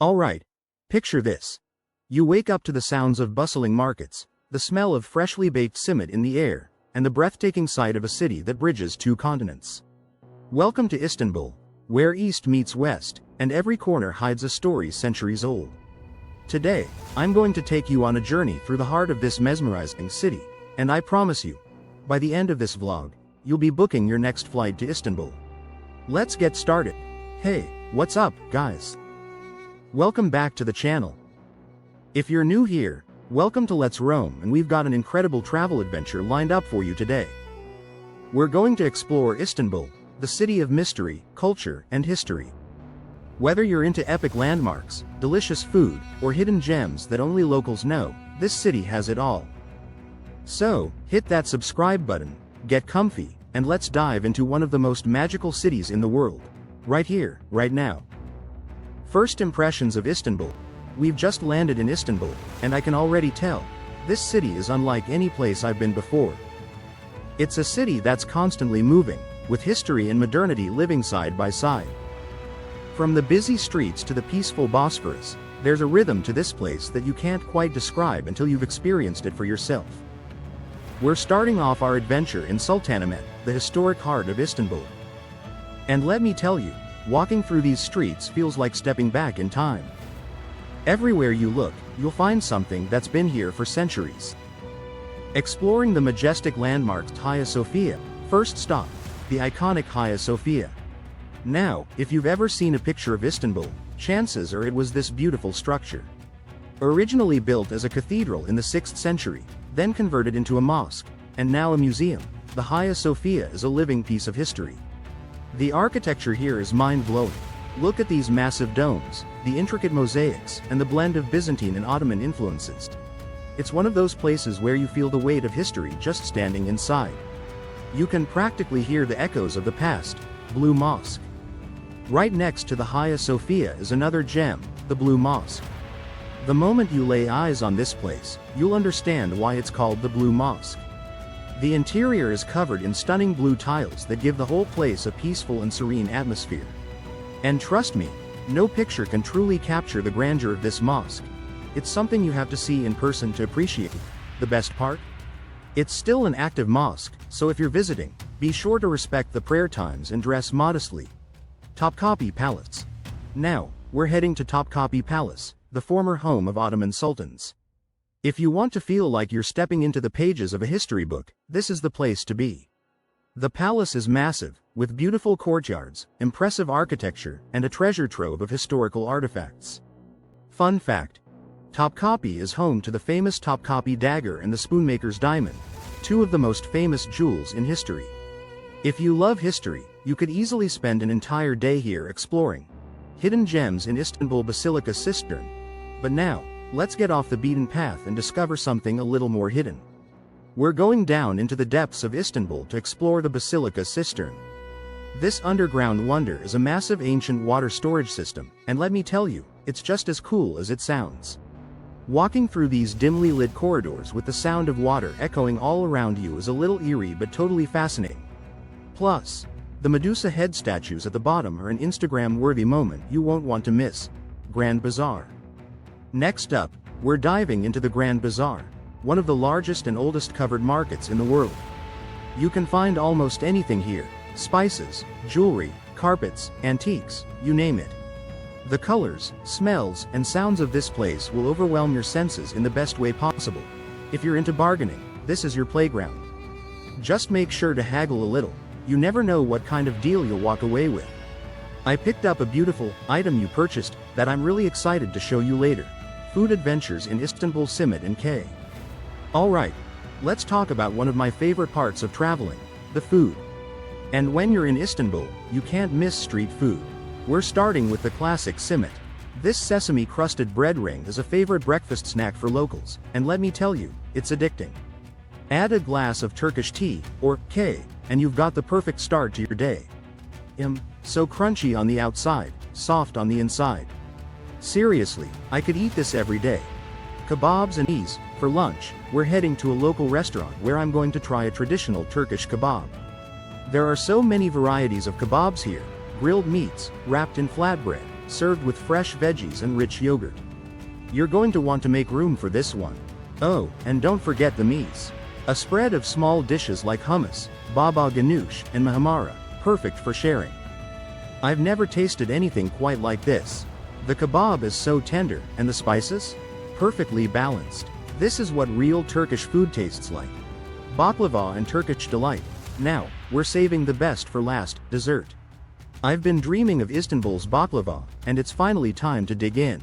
Alright, picture this. You wake up to the sounds of bustling markets, the smell of freshly baked simit in the air, and the breathtaking sight of a city that bridges two continents. Welcome to Istanbul, where East meets West, and every corner hides a story centuries old. Today, I'm going to take you on a journey through the heart of this mesmerizing city, and I promise you, by the end of this vlog, you'll be booking your next flight to Istanbul. Let's get started. Hey, what's up, guys? Welcome back to the channel. If you're new here, welcome to Let's Roam, and we've got an incredible travel adventure lined up for you today. We're going to explore Istanbul, the city of mystery, culture, and history. Whether you're into epic landmarks, delicious food, or hidden gems that only locals know, this city has it all. So, hit that subscribe button, get comfy, and let's dive into one of the most magical cities in the world. Right here, right now. First impressions of Istanbul. We've just landed in Istanbul, and I can already tell, this city is unlike any place I've been before. It's a city that's constantly moving, with history and modernity living side by side. From the busy streets to the peaceful Bosphorus, there's a rhythm to this place that you can't quite describe until you've experienced it for yourself. We're starting off our adventure in Sultanahmet, the historic heart of Istanbul. And let me tell you, walking through these streets feels like stepping back in time. Everywhere you look, you'll find something that's been here for centuries. Exploring the majestic landmark Hagia Sophia, first stop, the iconic Hagia Sophia. Now, if you've ever seen a picture of Istanbul, chances are it was this beautiful structure. Originally built as a cathedral in the 6th century, then converted into a mosque, and now a museum, the Hagia Sophia is a living piece of history. The architecture here is mind-blowing. Look at these massive domes, the intricate mosaics, and the blend of Byzantine and Ottoman influences. It's one of those places where you feel the weight of history just standing inside. You can practically hear the echoes of the past. Blue Mosque. Right next to the Hagia Sophia is another gem, the Blue Mosque. The moment you lay eyes on this place, you'll understand why it's called the Blue Mosque. The interior is covered in stunning blue tiles that give the whole place a peaceful and serene atmosphere. And trust me, no picture can truly capture the grandeur of this mosque. It's something you have to see in person to appreciate. The best part? It's still an active mosque, so if you're visiting, be sure to respect the prayer times and dress modestly. Topkapi Palace. Now, we're heading to Topkapi Palace, the former home of Ottoman sultans. If you want to feel like you're stepping into the pages of a history book, this is the place to be. The palace is massive, with beautiful courtyards, impressive architecture, and a treasure trove of historical artifacts. Fun fact: Topkapi is home to the famous Topkapi dagger and the spoonmaker's diamond, two of the most famous jewels in history. If you love history, you could easily spend an entire day here exploring hidden gems in Istanbul Basilica Cistern. But now, let's get off the beaten path and discover something a little more hidden. We're going down into the depths of Istanbul to explore the Basilica Cistern. This underground wonder is a massive ancient water storage system, and let me tell you, it's just as cool as it sounds. Walking through these dimly lit corridors with the sound of water echoing all around you is a little eerie but totally fascinating. Plus, the Medusa head statues at the bottom are an Instagram-worthy moment you won't want to miss. Grand Bazaar. Next up, we're diving into the Grand Bazaar, one of the largest and oldest covered markets in the world. You can find almost anything here: spices, jewelry, carpets, antiques, you name it. The colors, smells, and sounds of this place will overwhelm your senses in the best way possible. If you're into bargaining, this is your playground. Just make sure to haggle a little. You never know what kind of deal you'll walk away with. I picked up a beautiful item you purchased that I'm really excited to show you later. Food adventures in Istanbul Simit and K. Alright, let's talk about one of my favorite parts of traveling, the food. And when you're in Istanbul, you can't miss street food. We're starting with the classic simit. This sesame-crusted bread ring is a favorite breakfast snack for locals, and let me tell you, it's addicting. Add a glass of Turkish tea, or K, and you've got the perfect start to your day. So crunchy on the outside, soft on the inside. Seriously, I could eat this every day. Kebabs and ease. For lunch, we're heading to a local restaurant where I'm going to try a traditional Turkish kebab. There are so many varieties of kebabs here: grilled meats, wrapped in flatbread, served with fresh veggies and rich yogurt. You're going to want to make room for this one. Oh, and don't forget the mise. A spread of small dishes like hummus, baba ganoush, and mahamara, perfect for sharing. I've never tasted anything quite like this. The kebab is so tender, and the spices? Perfectly balanced. This is what real Turkish food tastes like. Baklava and Turkish delight. Now, we're saving the best for last, dessert. I've been dreaming of Istanbul's baklava, and it's finally time to dig in.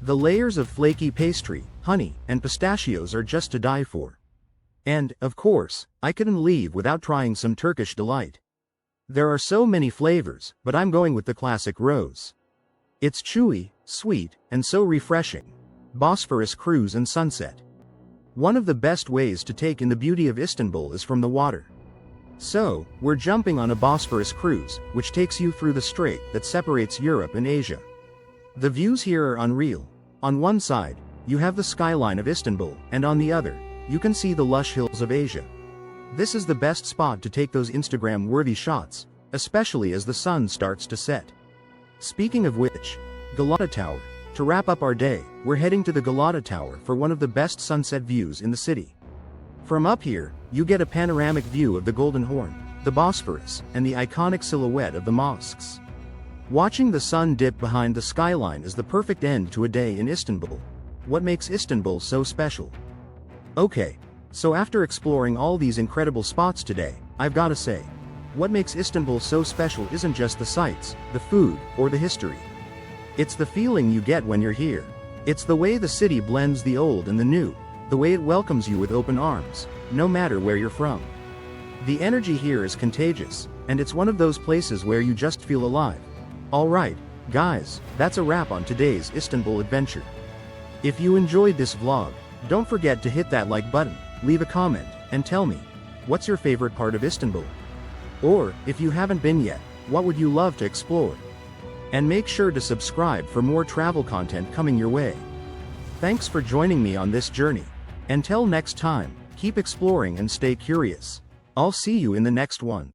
The layers of flaky pastry, honey, and pistachios are just to die for. And, of course, I couldn't leave without trying some Turkish delight. There are so many flavors, but I'm going with the classic rose. It's chewy, sweet, and so refreshing. Bosphorus cruise and sunset. One of the best ways to take in the beauty of Istanbul is from the water. So, we're jumping on a Bosphorus cruise, which takes you through the strait that separates Europe and Asia. The views here are unreal. On one side, you have the skyline of Istanbul, and on the other, you can see the lush hills of Asia. This is the best spot to take those Instagram-worthy shots, especially as the sun starts to set. Speaking of which, Galata Tower. To wrap up our day, we're heading to the Galata Tower for one of the best sunset views in the city. From up here, you get a panoramic view of the Golden Horn, the Bosphorus, and the iconic silhouette of the mosques. Watching the sun dip behind the skyline is the perfect end to a day in Istanbul. What makes Istanbul so special? Okay, so after exploring all these incredible spots today, I've gotta say, what makes Istanbul so special isn't just the sights, the food, or the history. It's the feeling you get when you're here. It's the way the city blends the old and the new, the way it welcomes you with open arms, no matter where you're from. The energy here is contagious, and it's one of those places where you just feel alive. Alright, guys, that's a wrap on today's Istanbul adventure. If you enjoyed this vlog, don't forget to hit that like button, leave a comment, and tell me, what's your favorite part of Istanbul? Or, if you haven't been yet, what would you love to explore? And make sure to subscribe for more travel content coming your way. Thanks for joining me on this journey. Until next time, keep exploring and stay curious. I'll see you in the next one.